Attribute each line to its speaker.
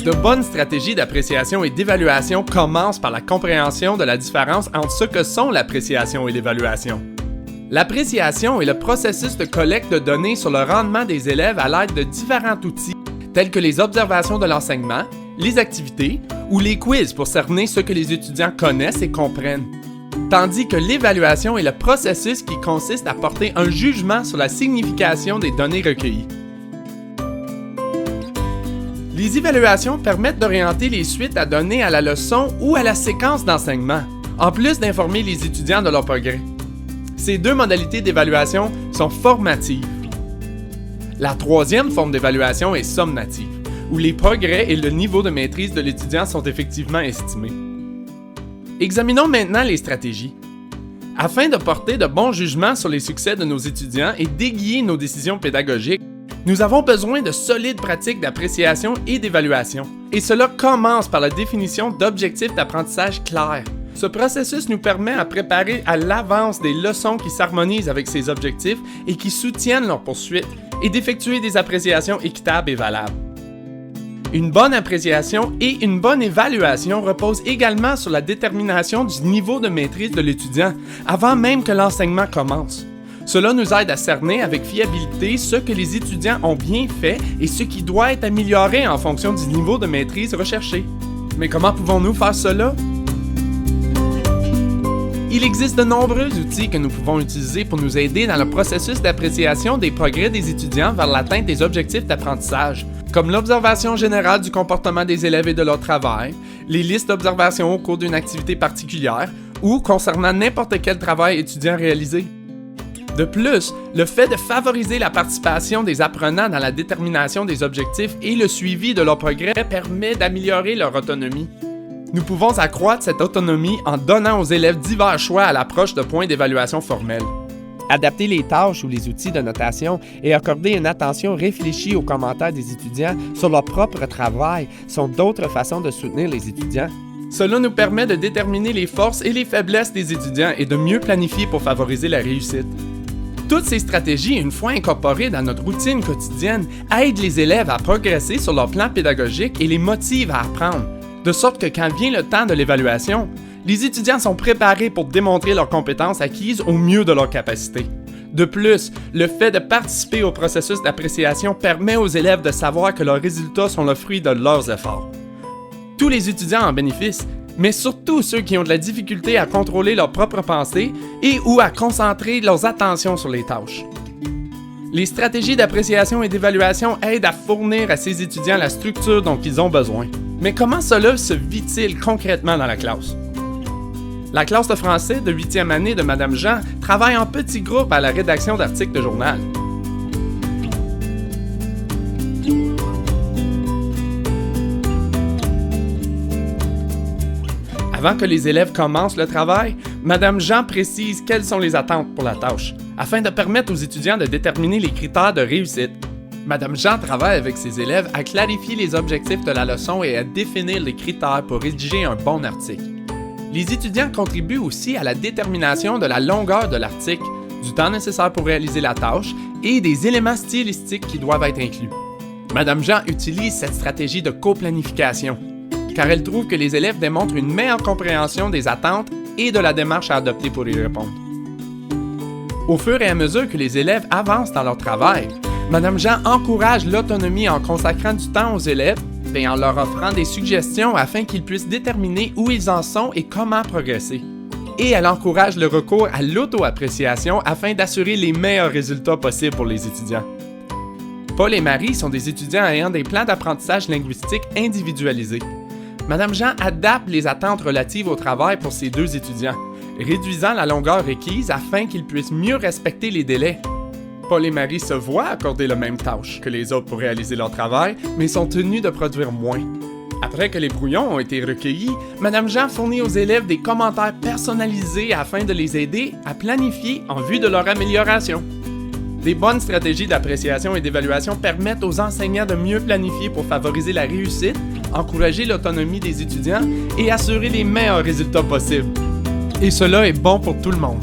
Speaker 1: De bonnes stratégies d'appréciation et d'évaluation commencent par la compréhension de la différence entre ce que sont l'appréciation et l'évaluation. L'appréciation est le processus de collecte de données sur le rendement des élèves à l'aide de différents outils, tels que les observations de l'enseignement, les activités ou les quiz pour cerner ce que les étudiants connaissent et comprennent. Tandis que l'évaluation est le processus qui consiste à porter un jugement sur la signification des données recueillies. Les évaluations permettent d'orienter les suites à donner à la leçon ou à la séquence d'enseignement, en plus d'informer les étudiants de leur progrès. Ces deux modalités d'évaluation sont formatives. La troisième forme d'évaluation est sommative, où les progrès et le niveau de maîtrise de l'étudiant sont effectivement estimés. Examinons maintenant les stratégies. Afin de porter de bons jugements sur les succès de nos étudiants et d'aiguiller nos décisions pédagogiques, nous avons besoin de solides pratiques d'appréciation et d'évaluation. Et cela commence par la définition d'objectifs d'apprentissage clairs. Ce processus nous permet à préparer à l'avance des leçons qui s'harmonisent avec ces objectifs et qui soutiennent leur poursuite, et d'effectuer des appréciations équitables et valables. Une bonne appréciation et une bonne évaluation reposent également sur la détermination du niveau de maîtrise de l'étudiant, avant même que l'enseignement commence. Cela nous aide à cerner avec fiabilité ce que les étudiants ont bien fait et ce qui doit être amélioré en fonction du niveau de maîtrise recherché. Mais comment pouvons-nous faire cela? Il existe de nombreux outils que nous pouvons utiliser pour nous aider dans le processus d'appréciation des progrès des étudiants vers l'atteinte des objectifs d'apprentissage, comme l'observation générale du comportement des élèves et de leur travail, les listes d'observations au cours d'une activité particulière ou concernant n'importe quel travail étudiant réalisé. De plus, le fait de favoriser la participation des apprenants dans la détermination des objectifs et le suivi de leur progrès permet d'améliorer leur autonomie. Nous pouvons accroître cette autonomie en donnant aux élèves divers choix à l'approche de points d'évaluation formels.
Speaker 2: Adapter les tâches ou les outils de notation et accorder une attention réfléchie aux commentaires des étudiants sur leur propre travail sont d'autres façons de soutenir les étudiants.
Speaker 1: Cela nous permet de déterminer les forces et les faiblesses des étudiants et de mieux planifier pour favoriser la réussite. Toutes ces stratégies, une fois incorporées dans notre routine quotidienne, aident les élèves à progresser sur leur plan pédagogique et les motivent à apprendre, de sorte que quand vient le temps de l'évaluation, les étudiants sont préparés pour démontrer leurs compétences acquises au mieux de leurs capacités. De plus, le fait de participer au processus d'appréciation permet aux élèves de savoir que leurs résultats sont le fruit de leurs efforts. Tous les étudiants en bénéficient, mais surtout ceux qui ont de la difficulté à contrôler leurs propres pensées et ou à concentrer leurs attentions sur les tâches. Les stratégies d'appréciation et d'évaluation aident à fournir à ces étudiants la structure dont ils ont besoin. Mais comment cela se vit-il concrètement dans la classe? La classe de français de 8e année de Madame Jean travaille en petits groupes à la rédaction d'articles de journal. Avant que les élèves commencent le travail, Madame Jean précise quelles sont les attentes pour la tâche, afin de permettre aux étudiants de déterminer les critères de réussite. Madame Jean travaille avec ses élèves à clarifier les objectifs de la leçon et à définir les critères pour rédiger un bon article. Les étudiants contribuent aussi à la détermination de la longueur de l'article, du temps nécessaire pour réaliser la tâche et des éléments stylistiques qui doivent être inclus. Madame Jean utilise cette stratégie de coplanification, car elle trouve que les élèves démontrent une meilleure compréhension des attentes et de la démarche à adopter pour y répondre. Au fur et à mesure que les élèves avancent dans leur travail, Madame Jean encourage l'autonomie en consacrant du temps aux élèves et en leur offrant des suggestions afin qu'ils puissent déterminer où ils en sont et comment progresser. Et elle encourage le recours à l'auto-appréciation afin d'assurer les meilleurs résultats possibles pour les étudiants. Paul et Marie sont des étudiants ayant des plans d'apprentissage linguistique individualisés. Madame Jean adapte les attentes relatives au travail pour ces deux étudiants, réduisant la longueur requise afin qu'ils puissent mieux respecter les délais. Paul et Marie se voient accorder la même tâche que les autres pour réaliser leur travail, mais sont tenus de produire moins. Après que les brouillons ont été recueillis, Madame Jean fournit aux élèves des commentaires personnalisés afin de les aider à planifier en vue de leur amélioration. Des bonnes stratégies d'appréciation et d'évaluation permettent aux enseignants de mieux planifier pour favoriser la réussite, encourager l'autonomie des étudiants et assurer les meilleurs résultats possibles. Et cela est bon pour tout le monde.